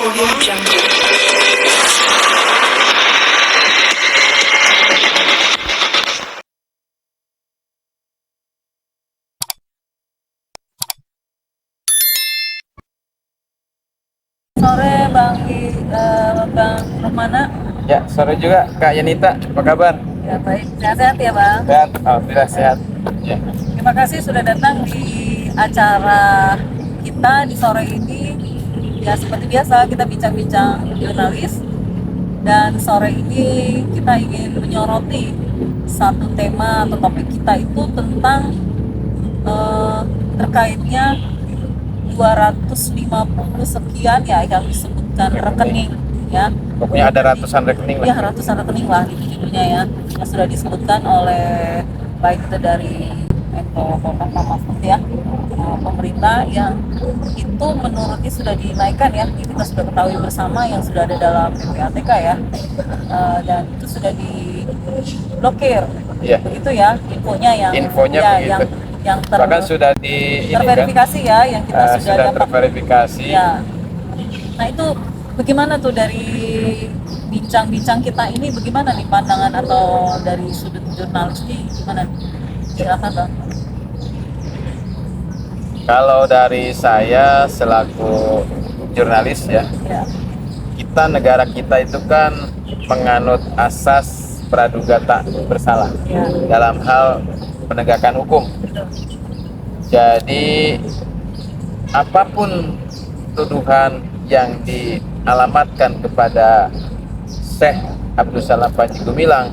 Audio Jungle. Sore Bang Rumana. Ya, sore juga Kak Yanita, apa kabar? Ya baik, sehat-sehat ya Bang. Sehat, alhamdulillah sehat. Ya. Terima kasih sudah datang di acara kita di sore ini. Ya seperti biasa kita bincang-bincang jurnalis. Dan sore ini kita ingin menyoroti satu tema atau topik kita itu tentang terkaitnya 250 sekian ya yang disebutkan rekening ya. Pokoknya ada ratusan rekening lah. Ya ratusan rekening lah itu judulnya ya, yang sudah disebutkan oleh baik itu dari Menko Polhukam ya, pemerintah yang itu menurutnya sudah dinaikkan ya, kita sudah ketahui bersama yang sudah ada dalam PPATK ya. Dan itu sudah diblokir Iya. begitu ya infonya Infonya ya, begitu. yang Bahkan sudah di terverifikasi ya, yang kita sudah dapat terverifikasi. ya. Nah itu bagaimana tuh dari bincang-bincang kita ini, bagaimana nih pandangan atau dari sudut jurnalis ini gimana? Silakan Bang. Kalau dari saya selaku jurnalis ya, Ya. negara kita itu kan menganut asas praduga tak bersalah Ya. dalam hal penegakan hukum. Betul. Jadi apapun tuduhan yang dialamatkan kepada Syekh Abdul Salam Panji Gumilang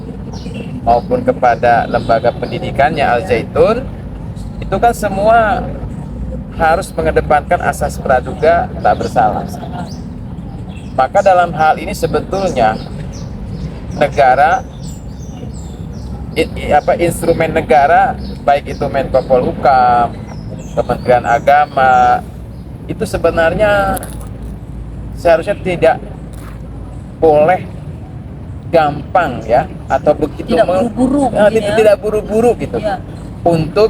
maupun kepada lembaga pendidikannya Al Zaitun, itu kan semua harus mengedepankan asas praduga tak bersalah. Maka dalam hal ini sebetulnya negara, instrumen negara, baik itu Menko Polhukam, Kementerian Agama, itu sebenarnya seharusnya tidak boleh gampang ya, atau begitu Tidak buru-buru mungkin ya. tidak buru-buru gitu Ya. untuk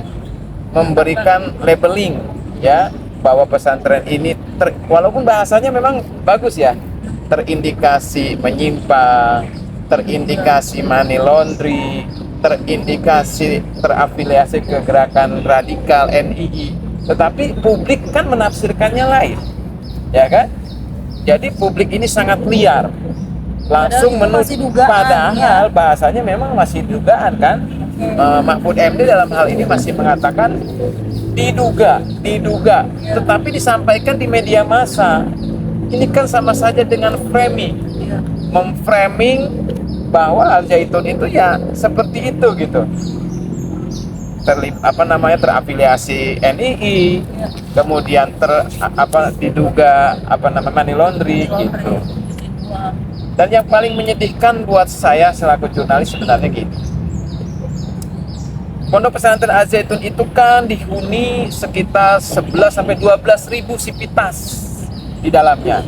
memberikan labeling ya, bahwa pesantren ini walaupun bahasanya memang bagus ya, terindikasi menyimpang, terindikasi money laundry, terindikasi terafiliasi ke gerakan radikal NII, tetapi publik kan menafsirkannya lain, ya kan? Jadi publik ini sangat liar, langsung menuduh, padahal bahasanya memang masih dugaan kan. Mahfud MD dalam hal ini masih mengatakan diduga, tetapi disampaikan di media massa. Ini kan sama saja dengan framing, memframing bahwa Al Zaitun itu ya seperti itu gitu, terafiliasi NII, kemudian diduga money laundry gitu. Dan yang paling menyedihkan buat saya selaku jurnalis sebenarnya gini, Pondok Pesantren Al Zaitun itu kan dihuni sekitar 11 sampai 12 ribu sivitas di dalamnya.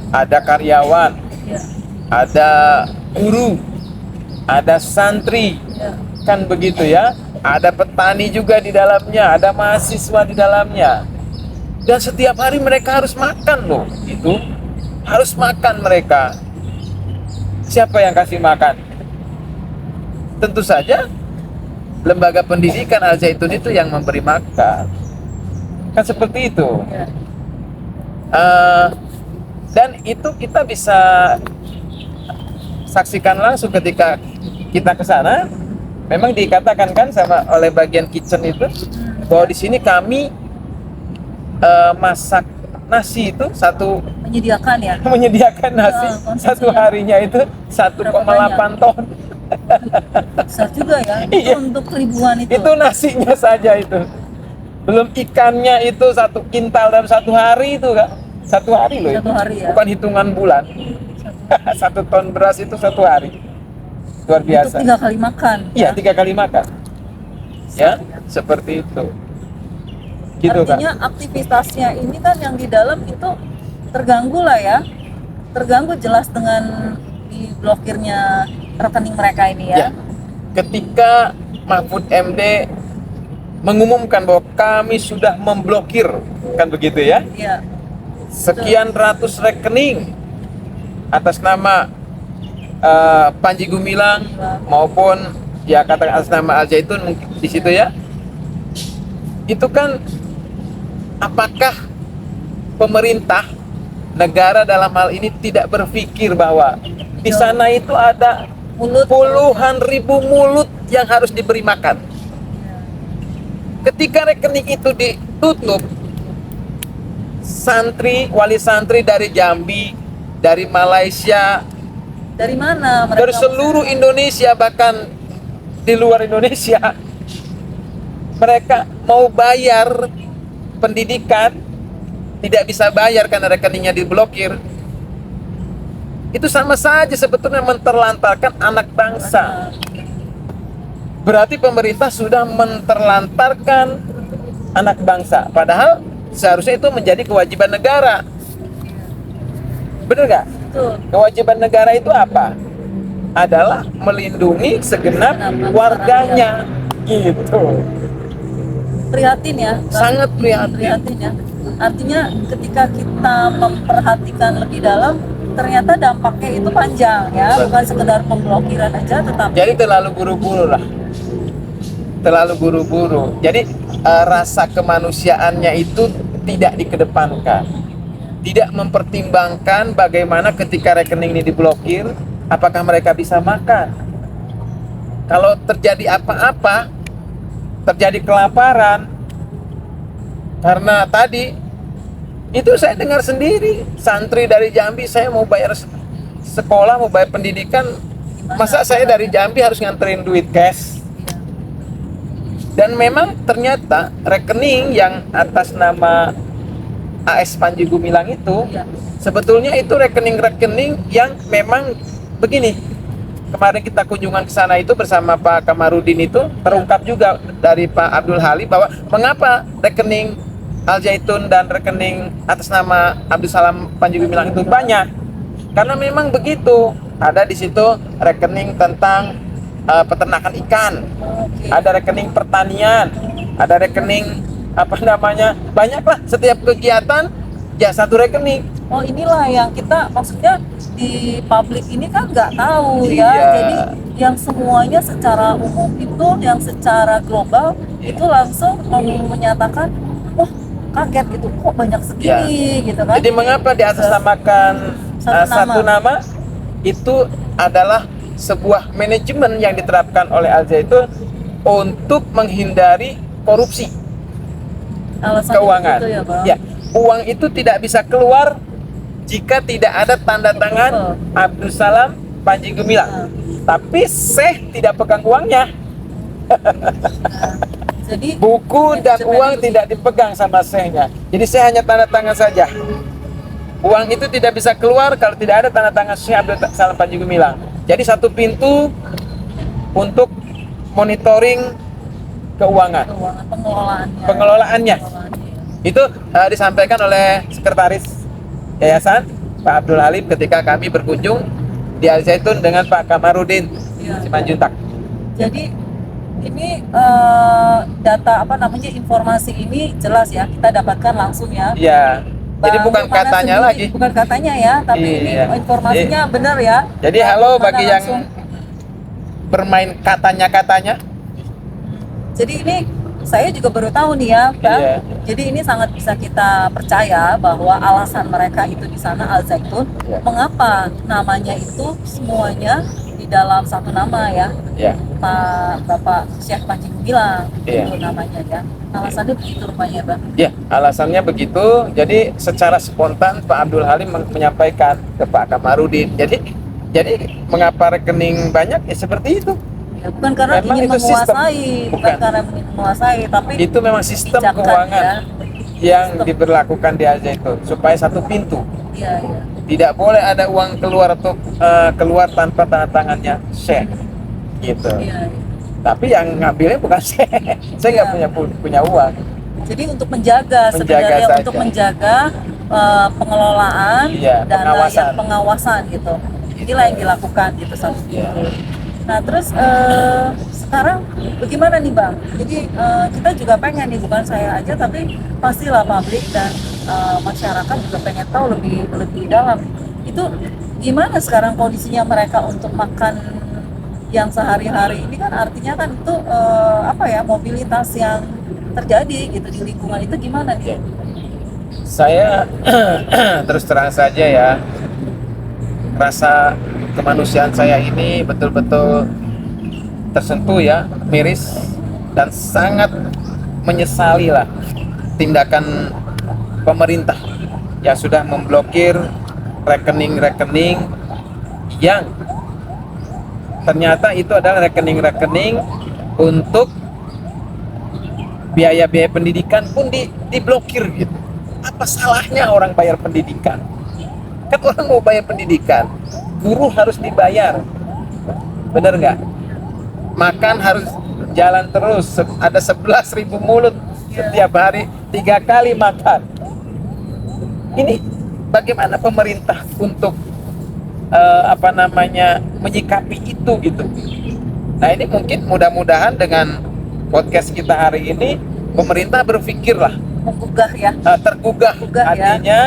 Ada karyawan, ada guru, ada santri, kan begitu ya. Ada petani juga di dalamnya, ada mahasiswa di dalamnya. Dan setiap hari mereka harus makan loh, itu harus makan mereka. Siapa yang kasih makan? Tentu saja lembaga pendidikan Al Zaitun itu yang memberi makan. Kan seperti itu. Dan itu kita bisa saksikan langsung ketika kita ke sana. Memang dikatakan kan oleh bagian kitchen itu bahwa di sini kami masak nasi itu menyediakan nasi satu harinya itu 1,8 ton. Besar juga ya. Iya. Untuk ribuan itu. Itu nasinya saja itu. Belum ikannya itu 1 kintal dalam 1 hari itu Kak. 1 hari loh. Satu hari ya. Bukan hitungan bulan. 1 ton beras itu 1 hari. Luar biasa. Untuk 3 kali makan. Iya, 3 kali makan. Ya, seperti itu. Gitu, artinya Kak. Aktivitasnya ini kan yang di dalam itu terganggu lah ya. Terganggu jelas dengan diblokirnya rekening mereka ini ya. Ketika Mahfud MD mengumumkan bahwa kami sudah memblokir, kan begitu ya? Iya. sekian ratus rekening atas nama Panji Gumilang maupun ya katakan atas nama Al Zaitun di situ ya. Itu kan apakah pemerintah negara dalam hal ini tidak berpikir bahwa di sana itu ada puluhan ribu mulut yang harus diberi makan. Ketika rekening itu ditutup, santri, wali santri dari Jambi, dari Malaysia, Dari mana mereka? dari seluruh Indonesia, bahkan di luar Indonesia, mereka mau bayar pendidikan tidak bisa bayar karena rekeningnya diblokir. Itu sama saja sebetulnya menterlantarkan anak bangsa. Berarti pemerintah sudah menterlantarkan anak bangsa, padahal seharusnya itu menjadi kewajiban negara. Benar nggak? Betul. Kewajiban negara itu apa? Adalah melindungi segenap warganya. Gitu. Prihatin ya, Bang. Sangat prihatin. Prihatin ya. Artinya ketika kita memperhatikan lebih dalam, ternyata dampaknya itu panjang ya, Betul. bukan sekedar pemblokiran aja, tetapi Jadi terlalu buru-buru lah. Terlalu buru-buru. Jadi rasa kemanusiaannya itu tidak dikedepankan. Tidak mempertimbangkan bagaimana ketika rekening ini diblokir, apakah mereka bisa makan. Kalau terjadi apa-apa, terjadi kelaparan, karena tadi itu saya dengar sendiri, santri dari Jambi, saya mau bayar sekolah, mau bayar pendidikan, masa saya dari Jambi harus nganterin duit cash? Dan memang ternyata rekening yang atas nama AS Panji Gumilang itu ya, sebetulnya itu rekening-rekening yang memang begini. Kemarin kita kunjungan ke sana itu bersama Pak Kamarudin, itu terungkap juga dari Pak Abdul Halim bahwa mengapa rekening Al Zaitun dan rekening atas nama Abdul Salam Panji Gumilang itu banyak. Karena memang begitu. Ada di situ rekening tentang peternakan ikan, oke. ada rekening pertanian, ada rekening apa namanya, banyaklah, setiap kegiatan ya satu rekening. Oh, inilah yang kita maksudnya di publik ini kan nggak tahu ya. Iya. Jadi yang semuanya secara umum itu, yang secara global itu langsung menyatakan, wah kaget gitu, kok banyak segini gitu kan. Jadi mengapa diatasnamakan satu nama? Itu adalah sebuah manajemen yang diterapkan oleh Al Zaitun untuk menghindari korupsi Alasannya keuangan. begitu ya, Bang? Ya, uang itu tidak bisa keluar jika tidak ada tanda tangan Abdul Salam Panji Gumilang. Tapi Syekh tidak pegang uangnya. Jadi Buku dan uang tidak dipegang sama Syekhnya. Jadi Syekh hanya tanda tangan saja. Uang itu tidak bisa keluar kalau tidak ada tanda tangan Syekh Abdul Salam Panji Gumilang. Jadi satu pintu untuk monitoring keuangan, pengelolaannya. Itu disampaikan oleh sekretaris yayasan Pak Abdul Halim ketika kami berkunjung di Al Zaitun dengan Pak Kamarudin Simanjuntak. Jadi ini data apa namanya, informasi ini jelas ya kita dapatkan langsung ya. Iya. Jadi Bang bukan Yohana katanya sendiri, lagi. bukan katanya ya, tapi ini Iya. informasinya benar ya. Jadi Bang halo Yohana bagi yang langsung. bermain katanya-katanya. Jadi ini saya juga baru tahu nih ya, Bang. Iya. Jadi ini sangat bisa kita percaya bahwa alasan mereka itu di sana Al Zaitun, Iya. mengapa namanya itu semuanya di dalam satu nama ya. Ya. Pak Bapak Syekh Panji Gumilang Iya. itu namanya ya. Alasannya begitu rupanya, Bang. Ya, alasannya begitu. Jadi secara spontan Pak Abdul Halim menyampaikan ke Pak Kamarudin. Jadi mengapa rekening banyak? Ya seperti itu. Ya, bukan karena Memang ingin itu sistem. menguasai, bukan Bukan. karena ingin menguasai, tapi Itu memang sistem kebijakan, keuangan ya. yang Sistem. diberlakukan di Al Zaitun supaya satu pintu. Iya, iya. Tidak boleh ada uang keluar atau keluar tanpa tanda tangannya Syekh. Gitu. Iya, iya. Tapi yang ngambilnya bukan Syekh. Saya nggak Iya. punya uang. Jadi untuk menjaga, sebenarnya saja. untuk menjaga pengelolaan Iya, dana pengawasan. yang pengawasan gitu. Inilah yang dilakukan gitu satu Iya. pintu. Nah terus sekarang bagaimana nih Bang? Jadi kita juga pengen nih, bukan saya aja tapi pastilah publik dan masyarakat juga pengen tahu lebih lebih dalam. Itu gimana sekarang kondisinya mereka untuk makan yang sehari-hari ini, kan artinya kan itu apa ya, mobilitas yang terjadi gitu di lingkungan itu gimana nih? Saya terus terang saja ya, rasa kemanusiaan saya ini betul-betul tersentuh ya, miris, dan sangat menyesali lah tindakan pemerintah yang sudah memblokir rekening-rekening yang ternyata itu adalah rekening-rekening untuk biaya-biaya pendidikan pun diblokir gitu. Apa salahnya orang bayar pendidikan? Kan orang mau bayar pendidikan, guru harus dibayar, bener nggak? Makan harus jalan terus, ada 11.000 mulut setiap hari, 3 kali makan. Ini bagaimana pemerintah untuk menyikapi itu gitu. Nah ini mungkin mudah-mudahan dengan podcast kita hari ini pemerintah berpikirlah, Menggugah ya, tergugah Tergugah ya. hatinya,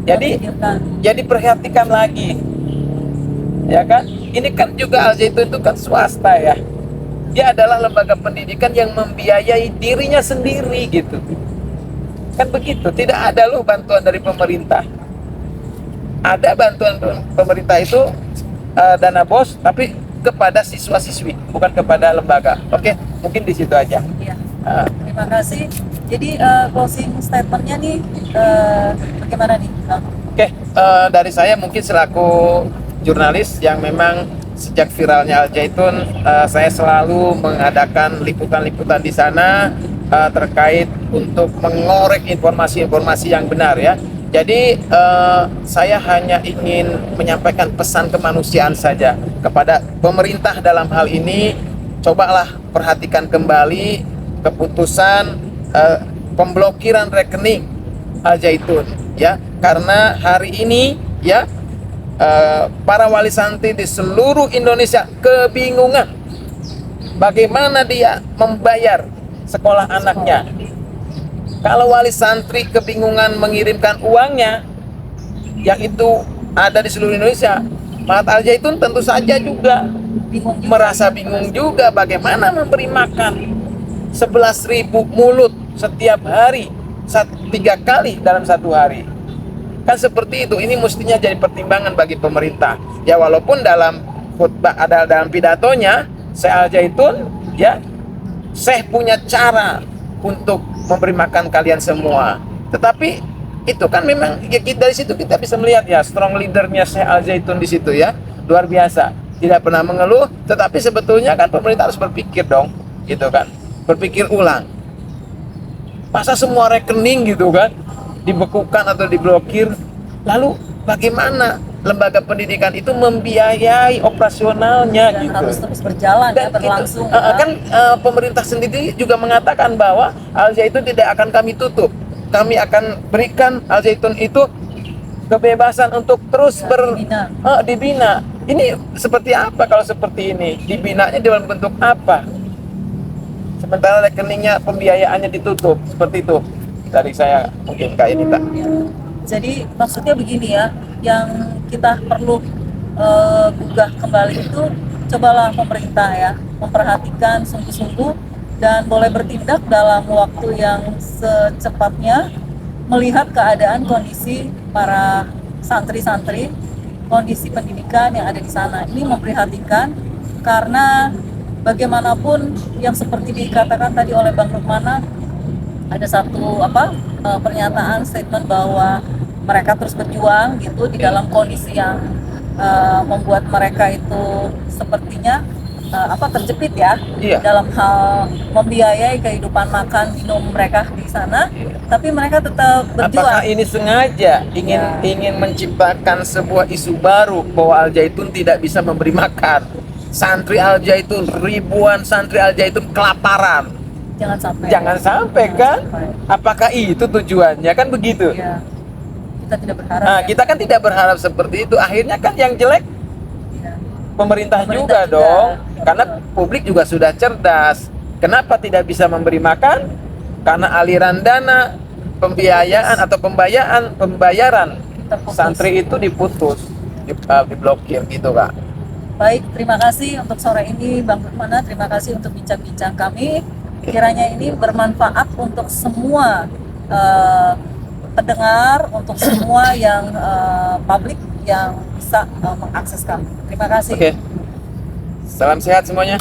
jadi memikirkan. jadi perhatikan lagi, ya kan? Ini kan juga Al Zaitun itu kan swasta ya, dia adalah lembaga pendidikan yang membiayai dirinya sendiri gitu, kan begitu. Tidak ada loh bantuan dari pemerintah. Ada bantuan pemerintah itu dana BOS, tapi kepada siswa-siswi, bukan kepada lembaga. Oke, mungkin di situ aja. Iya. Ah. Terima kasih. Jadi closing statementnya nih bagaimana nih, Bang? Oke, dari saya mungkin selaku jurnalis yang memang sejak viralnya Al Zaitun, saya selalu mengadakan liputan-liputan di sana terkait untuk mengorek informasi-informasi yang benar ya. Jadi saya hanya ingin menyampaikan pesan kemanusiaan saja kepada pemerintah dalam hal ini. Cobalah perhatikan kembali keputusan pemblokiran rekening Al Zaitun ya, karena hari ini ya para wali santri di seluruh Indonesia kebingungan bagaimana dia membayar sekolah anaknya. Kalau wali santri kebingungan mengirimkan uangnya yang itu ada di seluruh Indonesia, Mahat Al Zaitun tentu saja juga merasa bingung juga bagaimana memberi makan 11.000 mulut setiap hari, 3 kali dalam satu hari. Kan seperti itu. Ini mestinya jadi pertimbangan bagi pemerintah. Ya walaupun dalam khutbah ada dalam pidatonya Syekh Al Zaitun ya, Syekh punya cara untuk memberi makan kalian semua. Tetapi itu kan memang ya, dari situ kita bisa melihat ya strong leadernya Syekh Al Zaitun di situ ya, luar biasa. Tidak pernah mengeluh, tetapi sebetulnya kan pemerintah harus berpikir dong, gitu kan. Berpikir ulang. Masa semua rekening gitu kan dibekukan atau diblokir? Lalu bagaimana lembaga pendidikan itu membiayai operasionalnya Dan gitu? harus terus berjalan ya, berlangsung. Pemerintah sendiri juga mengatakan bahwa Al Zaitun tidak akan kami tutup. Kami akan berikan Al Zaitun itu kebebasan untuk terus dibina. Ini seperti apa kalau seperti ini? Dibinanya dalam bentuk apa? Sementara rekeningnya pembiayaannya ditutup, seperti itu. Dari saya mungkin Kak Enita. Jadi maksudnya begini ya, yang kita perlu gugah kembali itu, cobalah pemerintah ya memperhatikan sungguh-sungguh dan boleh bertindak dalam waktu yang secepatnya, melihat keadaan kondisi para santri-santri, kondisi pendidikan yang ada di sana. Ini memprihatinkan karena bagaimanapun yang seperti dikatakan tadi oleh Bang Rukmana, ada satu pernyataan statement bahwa mereka terus berjuang gitu di dalam kondisi yang membuat mereka itu sepertinya terjepit ya, Iya. dalam hal membiayai kehidupan makan minum mereka di sana, tapi mereka tetap berjuang. Apakah ini sengaja ingin menciptakan sebuah isu baru bahwa Al Zaitun tidak bisa memberi makan? Santri Al Zaitun, ribuan santri Al Zaitun kelaparan. Jangan sampai kan? Apakah itu tujuannya? Kan begitu. Ya, kita tidak berharap. Nah, kita kan tidak berharap seperti itu. Akhirnya kan yang jelek pemerintah juga dong. Karena publik juga sudah cerdas. Kenapa tidak bisa memberi makan? Karena aliran dana pembiayaan atau pembayaran Terputus. santri itu diblokir gitu Kak. Baik, terima kasih untuk sore ini Bang Rukmana, terima kasih untuk bincang-bincang kami. Kiranya ini bermanfaat untuk semua pendengar, untuk semua yang publik yang bisa mengakses kami. Terima kasih. Oke. Salam sehat semuanya.